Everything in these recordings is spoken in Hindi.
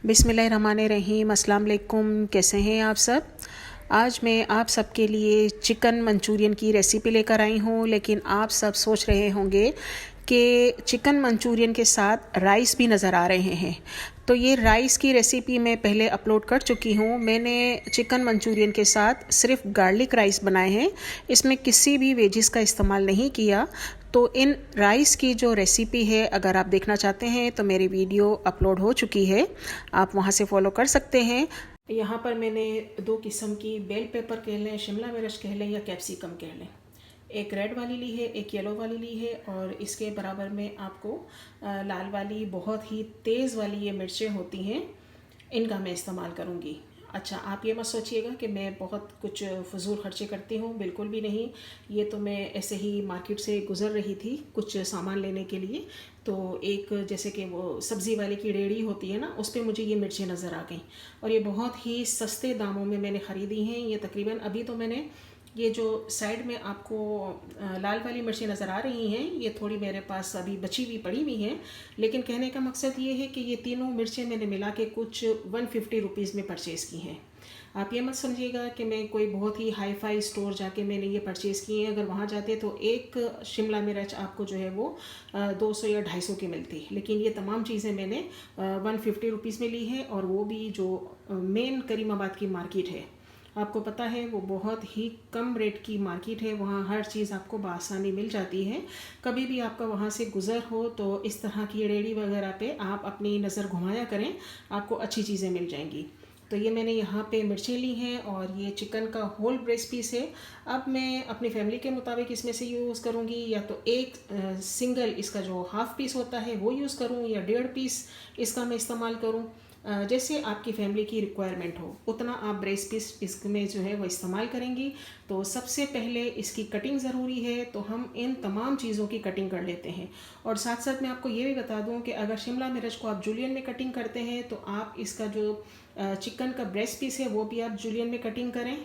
बिस्मिल्लाहिर्रहमानिर्रहीम। अस्सलाम वालेकुम। कैसे हैं आप सब? आज मैं आप सबके लिए चिकन मंचूरियन की रेसिपी लेकर आई हूँ। लेकिन आप सब सोच रहे होंगे कि चिकन मंचूरियन के साथ राइस भी नज़र आ रहे हैं। तो ये राइस की रेसिपी मैं पहले अपलोड कर चुकी हूँ। मैंने चिकन मंचूरियन के साथ सिर्फ गार्लिक राइस बनाए हैं, इसमें किसी भी वेजिस का इस्तेमाल नहीं किया। तो इन राइस की जो रेसिपी है, अगर आप देखना चाहते हैं तो मेरी वीडियो अपलोड हो चुकी है, आप वहाँ से फॉलो कर सकते हैं। यहाँ पर मैंने दो किस्म की बेल पेपर कह लें, शिमला मिर्च कह लें या कैप्सिकम कह लें, एक रेड वाली ली है, एक येलो वाली ली है, और इसके बराबर में आपको लाल वाली बहुत ही तेज़ वाली ये मिर्चें होती हैं, इनका मैं इस्तेमाल करूँगी। अच्छा, आप ये मत सोचिएगा कि मैं बहुत कुछ फजूल खर्चे करती हूँ, बिल्कुल भी नहीं। ये तो मैं ऐसे ही मार्केट से गुज़र रही थी कुछ सामान लेने के लिए, तो एक जैसे कि वो सब्ज़ी वाले की रेहड़ी होती है ना, उस पर मुझे ये मिर्चें नज़र आ गईं और ये बहुत ही सस्ते दामों में मैंने ख़रीदी हैं। ये तकरीबन अभी तो मैंने ये जो साइड में आपको लाल वाली मिर्चें नज़र आ रही हैं, ये थोड़ी मेरे पास अभी बची हुई पड़ी हुई हैं। लेकिन कहने का मकसद ये है कि ये तीनों मिर्चें मैंने मिला के कुछ 150 रुपीज़ में परचेज़ की हैं। आप ये मत समझिएगा कि मैं कोई बहुत ही हाई फाई स्टोर जाके मैंने ये परचेज़ किए हैं। अगर वहाँ जाते तो एक शिमला मिर्च आपको जो है वो 200 या 250 की मिलती, लेकिन ये तमाम चीज़ें मैंने 150 रुपीज़ में ली है, और वो भी जो मेन करीमाबाद की मार्केट है, आपको पता है वो बहुत ही कम रेट की मार्केट है। वहाँ हर चीज़ आपको बआसानी मिल जाती है। कभी भी आपका वहाँ से गुज़र हो तो इस तरह की रेहड़ी वगैरह पे आप अपनी नज़र घुमाया करें, आपको अच्छी चीज़ें मिल जाएंगी। तो ये मैंने यहाँ पे मिर्चें ली हैं और ये चिकन का होल ब्रेस्ट पीस है। अब मैं अपनी फैमिली के मुताबिक इसमें से यूज़ करूँगी, या तो एक सिंगल इसका जो हाफ़ पीस होता है वो यूज़ करूँ, या 1.5 पीस इसका मैं इस्तेमाल करूँ। जैसे आपकी फैमिली की रिक्वायरमेंट हो उतना आप ब्रेस्ट पीस इसमें जो है वो इस्तेमाल करेंगी। तो सबसे पहले इसकी कटिंग ज़रूरी है, तो हम इन तमाम चीज़ों की कटिंग कर लेते हैं। और साथ साथ मैं आपको ये भी बता दूं कि अगर शिमला मिर्च को आप जूलियन में कटिंग करते हैं तो आप इसका जो चिकन का ब्रेस्ट पीस है वो भी आप जूलियन में कटिंग करें,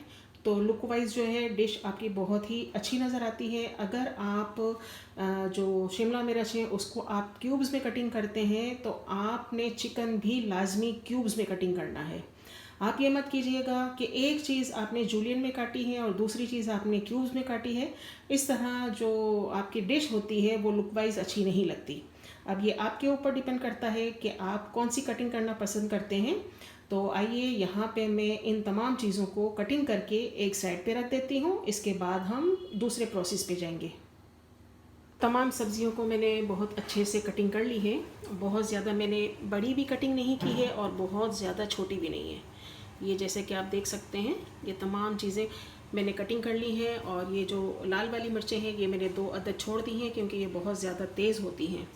तो लुक वाइज जो है डिश आपकी बहुत ही अच्छी नज़र आती है। अगर आप जो शिमला मिर्च है उसको आप क्यूब्स में कटिंग करते हैं तो आपने चिकन भी लाजमी क्यूब्स में कटिंग करना है। आप ये मत कीजिएगा कि एक चीज़ आपने जूलियन में काटी है और दूसरी चीज़ आपने क्यूब्स में काटी है। इस तरह जो आपकी डिश होती है वो लुक वाइज अच्छी नहीं लगती। अब ये आपके ऊपर डिपेंड करता है कि आप कौन सी कटिंग करना पसंद करते हैं। तो आइए यहाँ पे मैं इन तमाम चीज़ों को कटिंग करके एक साइड पे रख देती हूँ। इसके बाद हम दूसरे प्रोसेस पे जाएंगे। तमाम सब्जियों को मैंने बहुत अच्छे से कटिंग कर ली है। बहुत ज़्यादा मैंने बड़ी भी कटिंग नहीं की है और बहुत ज़्यादा छोटी भी नहीं है। ये जैसे कि आप देख सकते हैं, ये तमाम चीज़ें मैंने कटिंग कर ली हैं। और ये जो लाल वाली मिर्चें हैं ये मैंने 2 अदद छोड़ दी हैं क्योंकि ये बहुत ज़्यादा तेज़ होती हैं।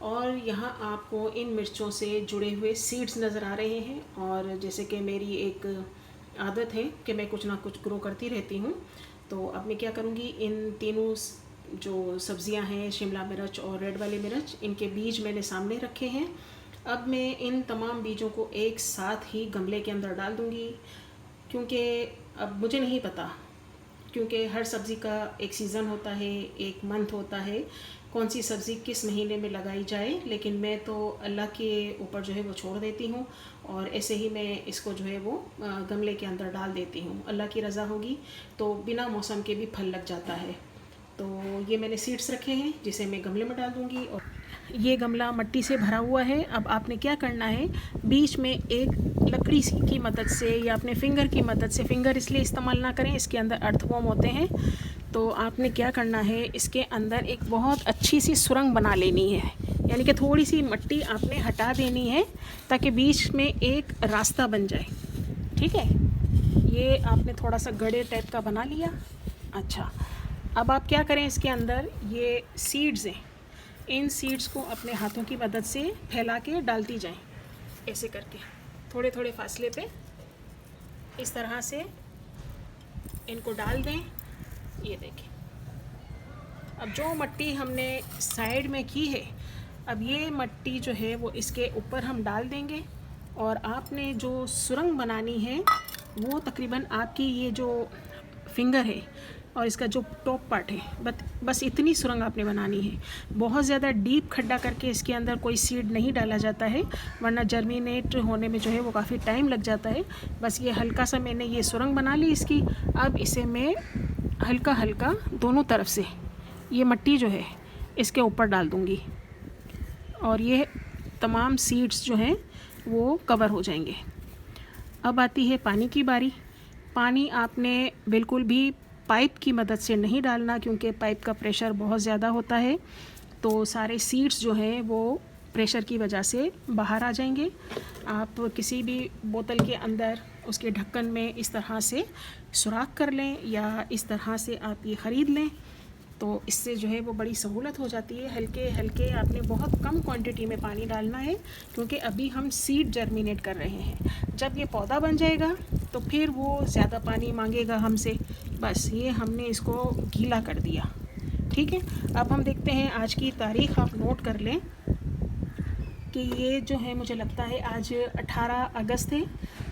और यहाँ आपको इन मिर्चों से जुड़े हुए सीड्स नज़र आ रहे हैं। और जैसे कि मेरी एक आदत है कि मैं कुछ ना कुछ ग्रो करती रहती हूँ, तो अब मैं क्या करूँगी, इन तीनों जो सब्ज़ियाँ हैं, शिमला मिर्च और रेड वाली मिर्च, इनके बीज मैंने सामने रखे हैं। अब मैं इन तमाम बीजों को एक साथ ही गमले के अंदर डाल दूँगी, क्योंकि अब मुझे नहीं पता, क्योंकि हर सब्ज़ी का एक सीज़न होता है, एक मंथ होता है, कौन सी सब्ज़ी किस महीने में लगाई जाए। लेकिन मैं तो अल्लाह के ऊपर जो है वो छोड़ देती हूँ, और ऐसे ही मैं इसको जो है वो गमले के अंदर डाल देती हूँ। अल्लाह की रज़ा होगी तो बिना मौसम के भी फल लग जाता है। तो ये मैंने सीड्स रखे हैं जिसे मैं गमले में डाल दूँगी। और ये गमला मिट्टी से भरा हुआ है। अब आपने क्या करना है, बीच में एक लकड़ी की मदद से या अपने फिंगर की मदद से, फिंगर इसलिए इस्तेमाल ना करें, इसके अंदर अर्थवॉर्म होते हैं, तो आपने क्या करना है, इसके अंदर एक बहुत अच्छी सी सुरंग बना लेनी है। यानी कि थोड़ी सी मिट्टी आपने हटा देनी है ताकि बीच में एक रास्ता बन जाए। ठीक है, ये आपने थोड़ा सा गड्ढे टाइप का बना लिया। अच्छा, अब आप क्या करें, इसके अंदर ये सीड्स हैं, इन सीड्स को अपने हाथों की मदद से फैला के डालती जाएं, ऐसे करके थोड़े थोड़े फासले पे इस तरह से इनको डाल दें। ये देखें, अब जो मिट्टी हमने साइड में की है, अब ये मिट्टी जो है वो इसके ऊपर हम डाल देंगे। और आपने जो सुरंग बनानी है वो तकरीबन आपकी ये जो फिंगर है और इसका जो टॉप पार्ट है बस इतनी सुरंग आपने बनानी है। बहुत ज़्यादा डीप खड्डा करके इसके अंदर कोई सीड नहीं डाला जाता है, वरना जर्मिनेट होने में जो है वो काफ़ी टाइम लग जाता है। बस ये हल्का सा मैंने ये सुरंग बना ली इसकी। अब इसे मैं हल्का हल्का दोनों तरफ से ये मिट्टी जो है इसके ऊपर डाल दूँगी और ये तमाम सीड्स जो हैं वो कवर हो जाएंगे। अब आती है पानी की बारी। पानी आपने बिल्कुल भी पाइप की मदद से नहीं डालना, क्योंकि पाइप का प्रेशर बहुत ज़्यादा होता है, तो सारे सीड्स जो हैं वो प्रेशर की वजह से बाहर आ जाएंगे। आप किसी भी बोतल के अंदर उसके ढक्कन में इस तरह से सुराख कर लें या इस तरह से आप ये ख़रीद लें, तो इससे जो है वो बड़ी सहूलत हो जाती है। हल्के हल्के आपने बहुत कम क्वांटिटी में पानी डालना है, क्योंकि अभी हम सीड जर्मिनेट कर रहे हैं। जब ये पौधा बन जाएगा तो फिर वो ज़्यादा पानी मांगेगा हमसे। बस ये हमने इसको गीला कर दिया, ठीक है। अब हम देखते हैं आज की तारीख़ आप नोट कर लें कि ये जो है मुझे लगता है आज 18 अगस्त है।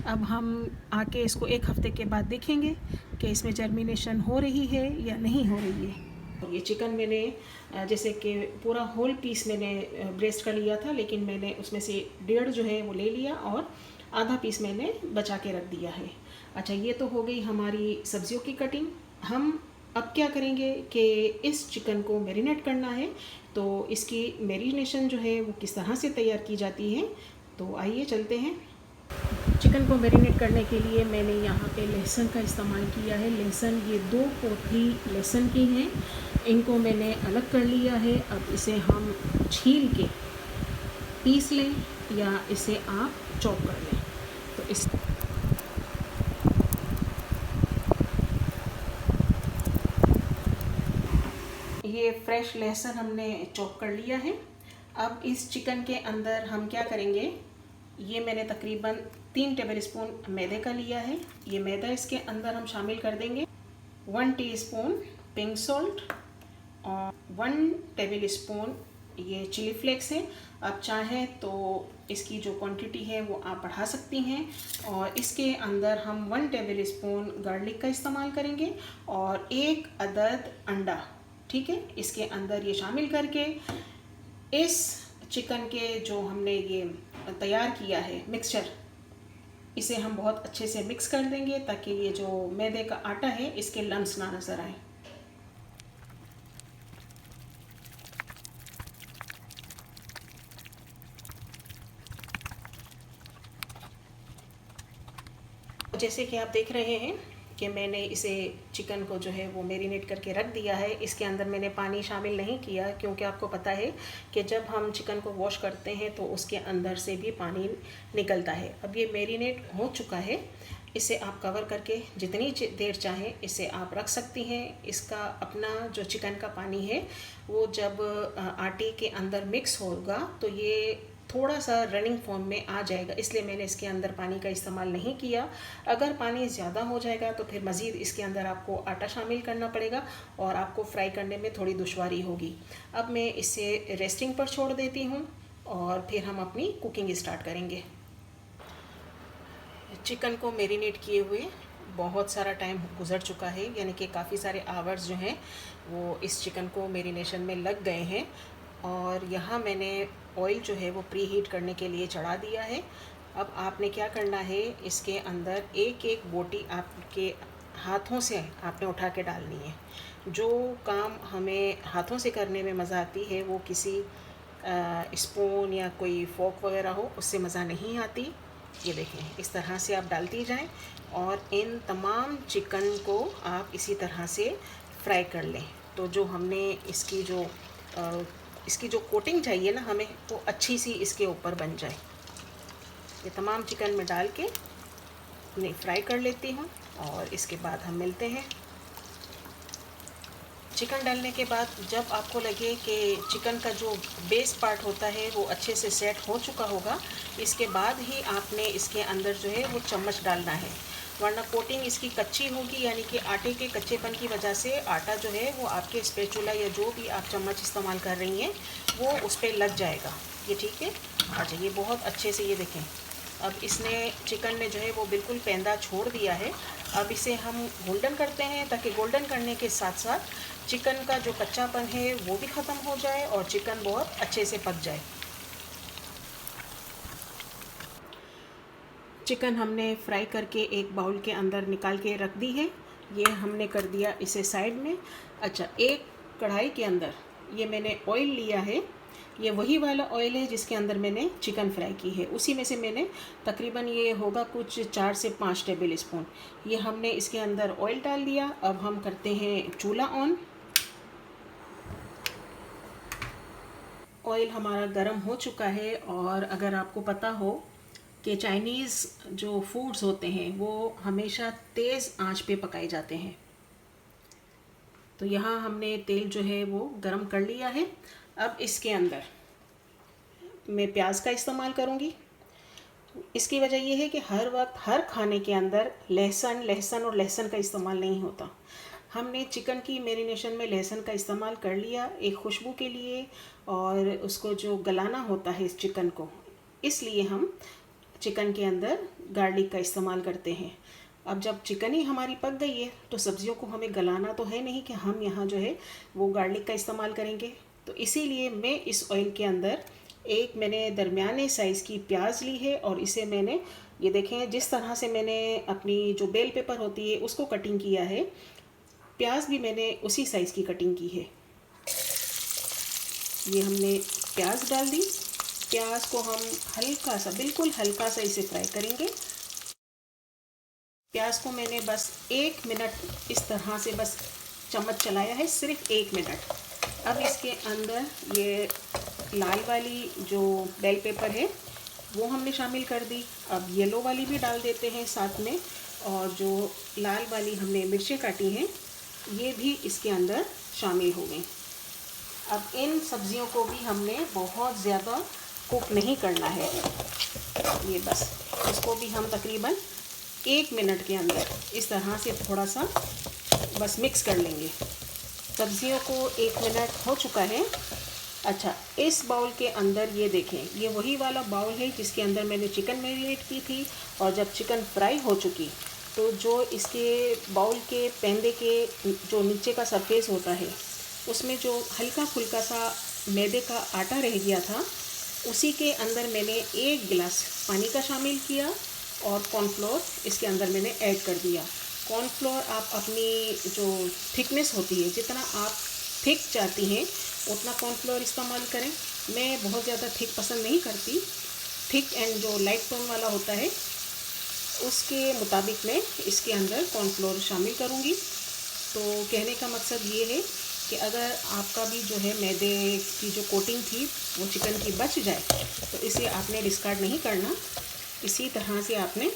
अब हम आके इसको एक हफ़्ते के बाद देखेंगे कि इसमें जर्मिनेशन हो रही है या नहीं हो रही है। ये चिकन मैंने जैसे कि पूरा होल पीस मैंने ब्रेस्ट कर लिया था, लेकिन मैंने उसमें से 1.5 जो है वो ले लिया और आधा पीस मैंने बचा के रख दिया है। अच्छा, ये तो हो गई हमारी सब्जियों की कटिंग। हम अब क्या करेंगे कि इस चिकन को मैरिनेट करना है, तो इसकी मैरिनेशन जो है वो किस तरह से तैयार की जाती है, तो आइए चलते हैं। चिकन को मैरिनेट करने के लिए मैंने यहाँ पे लहसुन का इस्तेमाल किया है। लहसुन, ये 2 पोटली लहसुन की हैं, इनको मैंने अलग कर लिया है। अब इसे हम छील के पीस लें या इसे आप चॉप कर लें। तो इस ये फ्रेश लहसुन हमने चॉप कर लिया है। अब इस चिकन के अंदर हम क्या करेंगे, ये मैंने तकरीबन 3 टेबलस्पून मैदे का लिया है। ये मैदा इसके अंदर हम शामिल कर देंगे। 1 टीस्पून पिंक सॉल्ट और 1 टेबलस्पून ये चिली फ्लेक्स है। आप चाहें तो इसकी जो क्वांटिटी है वो आप बढ़ा सकती हैं। और इसके अंदर हम 1 टेबलस्पून गार्लिक का इस्तेमाल करेंगे और 1 अदद अंडा, ठीक है, इसके अंदर ये शामिल करके इस चिकन के जो हमने ये तैयार किया है मिक्सचर, इसे हम बहुत अच्छे से मिक्स कर देंगे ताकि ये जो मैदे का आटा है इसके लम्स ना नज़र आए। जैसे कि आप देख रहे हैं कि मैंने इसे चिकन को जो है वो मैरिनेट करके रख दिया है। इसके अंदर मैंने पानी शामिल नहीं किया, क्योंकि आपको पता है कि जब हम चिकन को वॉश करते हैं तो उसके अंदर से भी पानी निकलता है। अब ये मैरिनेट हो चुका है, इसे आप कवर करके जितनी देर चाहें इसे आप रख सकती हैं। इसका अपना जो चिकन का पानी है वो जब आटे के अंदर मिक्स होगा तो ये थोड़ा सा रनिंग फॉर्म में आ जाएगा, इसलिए मैंने इसके अंदर पानी का इस्तेमाल नहीं किया। अगर पानी ज़्यादा हो जाएगा तो फिर मज़ीद इसके अंदर आपको आटा शामिल करना पड़ेगा और आपको फ्राई करने में थोड़ी दुश्वारी होगी। अब मैं इसे रेस्टिंग पर छोड़ देती हूँ और फिर हम अपनी कुकिंग स्टार्ट करेंगे। चिकन को मैरिनेट किए हुए बहुत सारा टाइम गुजर चुका है, यानी कि काफ़ी सारे आवर्स जो हैं वो इस चिकन को मैरिनेशन में लग गए हैं। और यहाँ मैंने ऑयल जो है वो प्री हीट करने के लिए चढ़ा दिया है। अब आपने क्या करना है, इसके अंदर एक एक बोटी आपके हाथों से आपने उठा के डालनी है। जो काम हमें हाथों से करने में मज़ा आती है वो किसी स्पून या कोई फोक वगैरह हो उससे मज़ा नहीं आती। ये देखें, इस तरह से आप डालती जाएं और इन तमाम चिकन को आप इसी तरह से फ्राई कर लें। तो जो हमने इसकी जो कोटिंग चाहिए ना हमें, वो अच्छी सी इसके ऊपर बन जाए। ये तमाम चिकन में डाल के उन्हें फ्राई कर लेती हूँ और इसके बाद हम मिलते हैं। चिकन डालने के बाद जब आपको लगे कि चिकन का जो बेस पार्ट होता है वो अच्छे से सेट हो चुका होगा, इसके बाद ही आपने इसके अंदर जो है वो चम्मच डालना है, वरना कोटिंग इसकी कच्ची होगी, यानी कि आटे के कच्चेपन की वजह से आटा जो है वो आपके स्पैचुला या जो भी आप चम्मच इस्तेमाल कर रही हैं वो उस पर लग जाएगा। ये ठीक है। अच्छा, ये बहुत अच्छे से, ये देखें, अब इसने चिकन ने जो है वो बिल्कुल पेंदा छोड़ दिया है। अब इसे हम गोल्डन करते हैं, ताकि गोल्डन करने के साथ साथ चिकन का जो कच्चापन है वो भी ख़त्म हो जाए और चिकन बहुत अच्छे से पक जाए। चिकन हमने फ्राई करके एक बाउल के अंदर निकाल के रख दी है। ये हमने कर दिया इसे साइड में। अच्छा, एक कढ़ाई के अंदर ये मैंने ऑयल लिया है। ये वही वाला ऑयल है जिसके अंदर मैंने चिकन फ्राई की है, उसी में से मैंने तकरीबन ये होगा कुछ 4 से 5 टेबल स्पून ये हमने इसके अंदर ऑयल डाल दिया। अब हम करते हैं चूल्हा ऑन। ऑयल हमारा गर्म हो चुका है। और अगर आपको पता हो कि चाइनीज़ जो फूड्स होते हैं वो हमेशा तेज़ आंच पे पकाए जाते हैं, तो यहाँ हमने तेल जो है वो गरम कर लिया है। अब इसके अंदर मैं प्याज का इस्तेमाल करूँगी। इसकी वजह ये है कि हर वक्त हर खाने के अंदर लहसुन का इस्तेमाल नहीं होता। हमने चिकन की मैरिनेशन में लहसुन का इस्तेमाल कर लिया एक खुशबू के लिए, और उसको जो गलाना होता है इस चिकन को, इसलिए हम चिकन के अंदर गार्लिक का इस्तेमाल करते हैं। अब जब चिकन ही हमारी पक गई है तो सब्जियों को हमें गलाना तो है नहीं कि हम यहाँ जो है वो गार्लिक का इस्तेमाल करेंगे। तो इसीलिए मैं इस ऑयल के अंदर एक मैंने दरमियाने साइज़ की प्याज ली है, और इसे मैंने ये देखें जिस तरह से मैंने अपनी जो बेल पेपर होती है उसको कटिंग किया है, प्याज भी मैंने उसी साइज़ की कटिंग की है। ये हमने प्याज डाल दी। प्याज को हम हल्का सा, बिल्कुल हल्का सा इसे फ्राई करेंगे। प्याज को मैंने बस 1 मिनट इस तरह से बस चम्मच चलाया है, सिर्फ 1 मिनट। अब इसके अंदर ये लाल वाली जो बेल पेपर है वो हमने शामिल कर दी। अब येलो वाली भी डाल देते हैं साथ में, और जो लाल वाली हमने मिर्चें काटी हैं ये भी इसके अंदर शामिल हो गई। अब इन सब्जियों को भी हमने बहुत ज़्यादा कुक नहीं करना है, ये बस इसको भी हम तकरीबन 1 मिनट के अंदर इस तरह से थोड़ा सा बस मिक्स कर लेंगे। सब्जियों को 1 मिनट हो चुका है। अच्छा, इस बाउल के अंदर ये देखें, ये वही वाला बाउल है जिसके अंदर मैंने चिकन मैरिनेट की थी, और जब चिकन फ्राई हो चुकी तो जो इसके बाउल के पेंदे के जो नीचे का सरफेस होता है उसमें जो हल्का फुल्का सा मैदे का आटा रह गया था, उसी के अंदर मैंने 1 गिलास पानी का शामिल किया, और कॉर्नफ्लोर इसके अंदर मैंने ऐड कर दिया। कॉर्नफ्लोर आप अपनी जो थिकनेस होती है, जितना आप थिक चाहती हैं उतना कॉर्नफ्लोर इस्तेमाल करें। मैं बहुत ज़्यादा थिक पसंद नहीं करती, थिक एंड जो लाइट टोन वाला होता है उसके मुताबिक मैं इसके अंदर कॉर्नफ्लोर शामिल करूँगी। तो कहने का मकसद ये है कि अगर आपका भी जो है मैदे की जो कोटिंग थी वो चिकन की बच जाए तो इसे आपने डिस्कार्ड नहीं करना, इसी तरह से आपने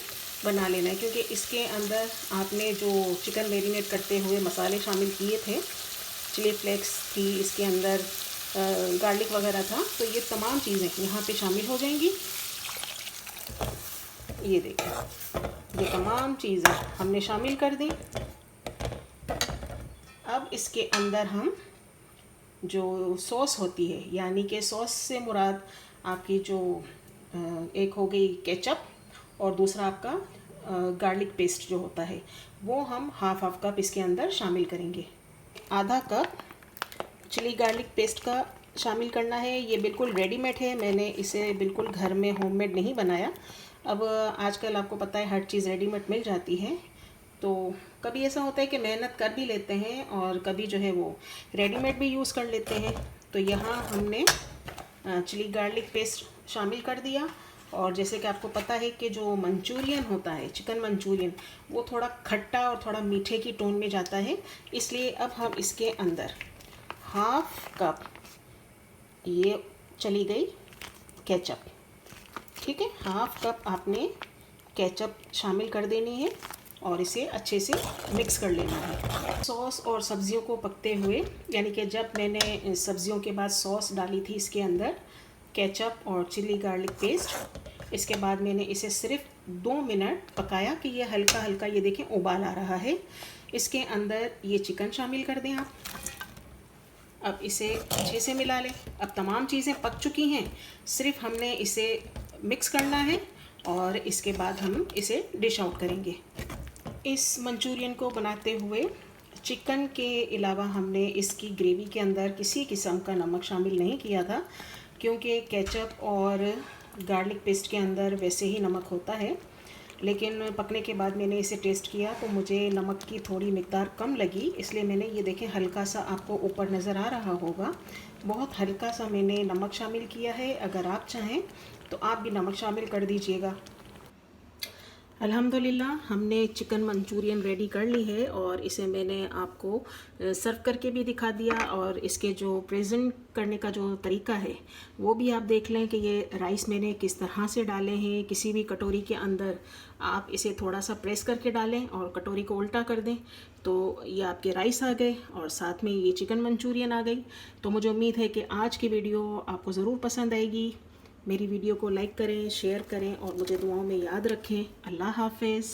बना लेना है। क्योंकि इसके अंदर आपने जो चिकन मैरिनेट करते हुए मसाले शामिल किए थे, चिली फ्लेक्स थी इसके अंदर, गार्लिक वगैरह था, तो ये तमाम चीज़ें यहाँ पे शामिल हो जाएंगी। ये देखिए, ये तमाम चीज़ें हमने शामिल कर दी। अब इसके अंदर हम जो सॉस होती है, यानी कि सॉस से मुराद आपकी जो एक हो गई केचप, और दूसरा आपका गार्लिक पेस्ट जो होता है, वो हम हाफ कप इसके अंदर शामिल करेंगे। आधा कप चिली गार्लिक पेस्ट का शामिल करना है। ये बिल्कुल रेडीमेड है, मैंने इसे बिल्कुल घर में होममेड नहीं बनाया। अब आजकल आपको पता है हर चीज़ रेडीमेड मिल जाती है, तो कभी ऐसा होता है कि मेहनत कर भी लेते हैं और कभी जो है वो रेडीमेड भी यूज़ कर लेते हैं। तो यहाँ हमने चिली गार्लिक पेस्ट शामिल कर दिया। और जैसे कि आपको पता है कि जो मंचूरियन होता है, चिकन मंचूरियन, वो थोड़ा खट्टा और थोड़ा मीठे की टोन में जाता है, इसलिए अब हम इसके अंदर हाफ कप ये चली गई केचप, ठीक है, हाफ कप आपने केचप शामिल कर देनी है और इसे अच्छे से मिक्स कर लेना है। सॉस और सब्जियों को पकते हुए, यानी कि जब मैंने सब्जियों के बाद सॉस डाली थी इसके अंदर, केचप और चिली गार्लिक पेस्ट, इसके बाद मैंने इसे सिर्फ 2 मिनट पकाया कि ये हल्का हल्का, ये देखें उबाल आ रहा है। इसके अंदर ये चिकन शामिल कर दें आप। अब इसे अच्छे से मिला लें। अब तमाम चीज़ें पक चुकी हैं, सिर्फ हमने इसे मिक्स करना है और इसके बाद हम इसे डिश आउट करेंगे। इस मंचूरियन को बनाते हुए चिकन के अलावा हमने इसकी ग्रेवी के अंदर किसी किस्म का नमक शामिल नहीं किया था, क्योंकि केचप और गार्लिक पेस्ट के अंदर वैसे ही नमक होता है। लेकिन पकने के बाद मैंने इसे टेस्ट किया तो मुझे नमक की थोड़ी मिक़दार कम लगी, इसलिए मैंने ये देखें हल्का सा आपको ऊपर नज़र आ रहा होगा, बहुत हल्का सा मैंने नमक शामिल किया है। अगर आप चाहें तो आप भी नमक शामिल कर दीजिएगा। अल्हम्दुलिल्लाह हमने चिकन मंचूरियन रेडी कर ली है और इसे मैंने आपको सर्व करके भी दिखा दिया, और इसके जो प्रेजेंट करने का जो तरीका है वो भी आप देख लें कि ये राइस मैंने किस तरह से डाले हैं। किसी भी कटोरी के अंदर आप इसे थोड़ा सा प्रेस करके डालें और कटोरी को उल्टा कर दें तो ये आपके राइस आ गए और साथ में ये चिकन मंचूरियन आ गई। तो मुझे उम्मीद है कि आज की वीडियो आपको ज़रूर पसंद आएगी। मेरी वीडियो को लाइक करें, शेयर करें और मुझे दुआओं में याद रखें। अल्लाह हाफ़िज़।